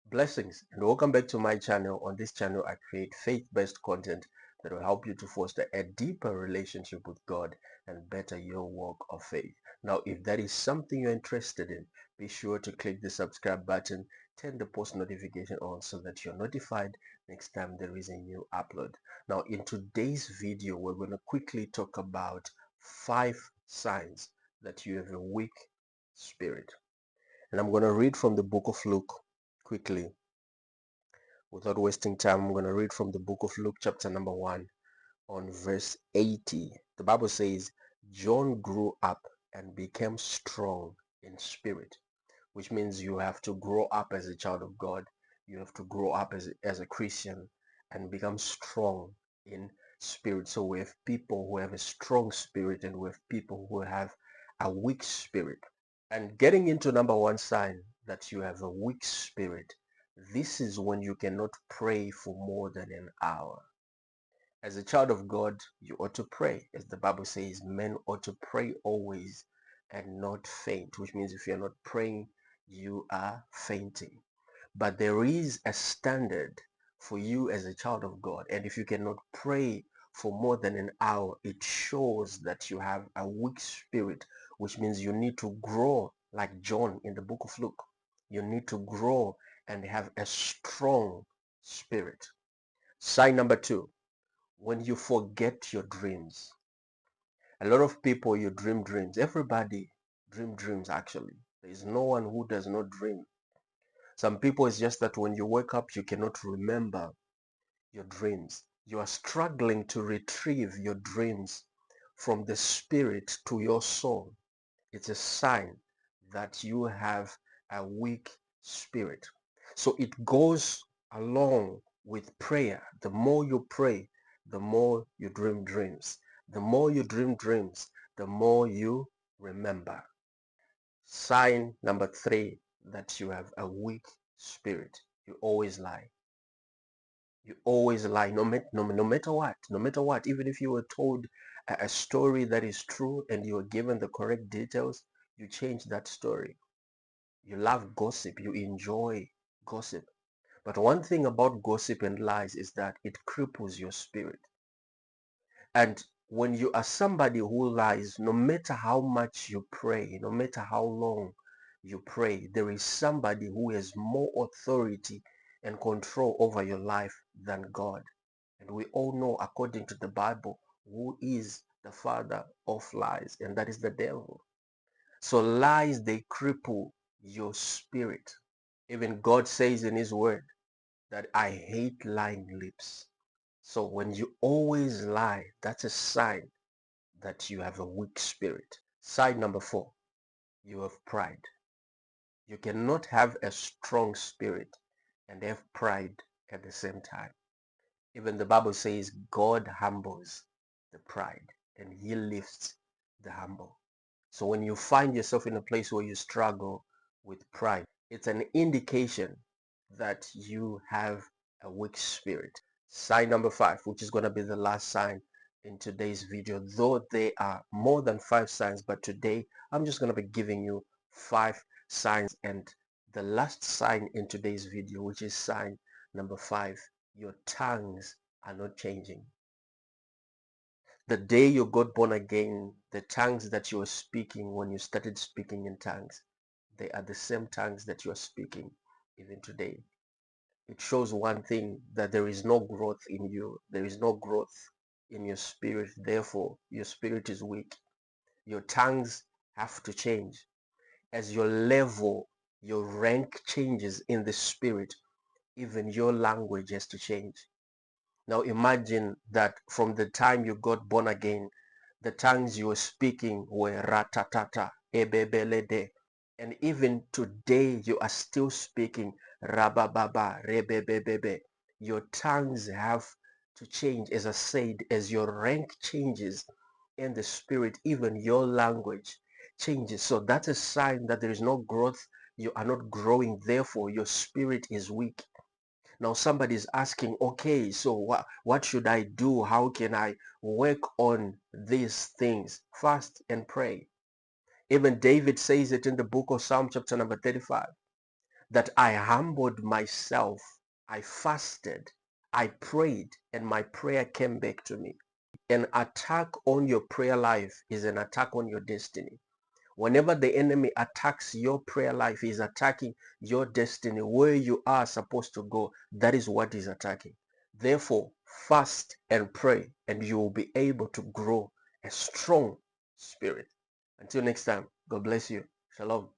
Blessings and welcome back to my channel. On this channel, I create faith-based content that will help you to foster a deeper relationship with God and better your walk of faith. Now, if that is something you're interested in, be sure to click the subscribe button, turn the post notification on so that you're notified next time there is a new upload. Now, in today's video, we're going to quickly talk about 5 signs that you have a weak spirit. And I'm going to read from the book of Luke quickly. Without wasting time, I'm going to read from the book of Luke chapter number 1 on verse 80. The Bible says, John grew up and became strong in spirit, which means you have to grow up as a child of God. You have to grow up as a Christian and become strong in spirit. So we have people who have a strong spirit and we have people who have a weak spirit. And getting into number one sign that you have a weak spirit, this is when you cannot pray for more than an hour. As a child of God, you ought to pray. As the Bible says, men ought to pray always and not faint, which means if you're not praying, you are fainting. But there is a standard for you as a child of God. And if you cannot pray for more than an hour, it shows that you have a weak spirit, which means you need to grow like John in the book of Luke. You need to grow and have a strong spirit. Sign number 2, when you forget your dreams. A lot of people, you dream dreams. Everybody dream dreams actually. There is no one who does not dream. Some people, it's just that when you wake up, you cannot remember your dreams. You are struggling to retrieve your dreams from the spirit to your soul. It's a sign that you have a weak spirit. So it goes along with prayer. The more you pray, the more you dream dreams. The more you dream dreams, the more you remember. Sign number 3 that you have a weak spirit. You always lie. You always lie, no matter what, no matter what. Even if you were told a story that is true and you were given the correct details, you change that story. You love gossip. You enjoy gossip. But one thing about gossip and lies is that it cripples your spirit. And when you are somebody who lies, no matter how much you pray, no matter how long you pray, there is somebody who has more authority and control over your life than God. And we all know, according to the Bible, who is the father of lies, and that is the devil. So lies, they cripple your spirit. Even God says in his word that I hate lying lips. So when you always lie, that's a sign that you have a weak spirit. Sign number 4, you have pride. You cannot have a strong spirit and have pride at the same time. Even the Bible says God humbles the pride and he lifts the humble. So when you find yourself in a place where you struggle with pride, it's an indication that you have a weak spirit. Sign number 5, which is going to be the last sign in today's video, though there are more than 5 signs, but today I'm just going to be giving you 5 signs. And the last sign in today's video, which is sign number 5, your tongues are not changing. The day you got born again, the tongues that you were speaking when you started speaking in tongues, they are the same tongues that you are speaking even today. It shows one thing, that there is no growth in you. There is no growth in your spirit. Therefore, your spirit is weak. Your tongues have to change. As your level, your rank changes in the spirit, even your language has to change. Now imagine that from the time you got born again, the tongues you were speaking were ratatata, ebebelede. And even today you are still speaking rabababa, rebebebebe. Your tongues have to change. As I said, as your rank changes in the spirit, even your language changes. So that's a sign that there is no growth. You are not growing. Therefore, your spirit is weak. Now somebody is asking, okay, so what should I do? How can I work on these things? Fast and pray. Even David says it in the book of Psalm chapter number 35, that I humbled myself, I fasted, I prayed, and my prayer came back to me. An attack on your prayer life is an attack on your destiny. Whenever the enemy attacks your prayer life, he's attacking your destiny, where you are supposed to go. That is what he's attacking. Therefore, fast and pray, and you will be able to grow a strong spirit. Until next time, God bless you. Shalom.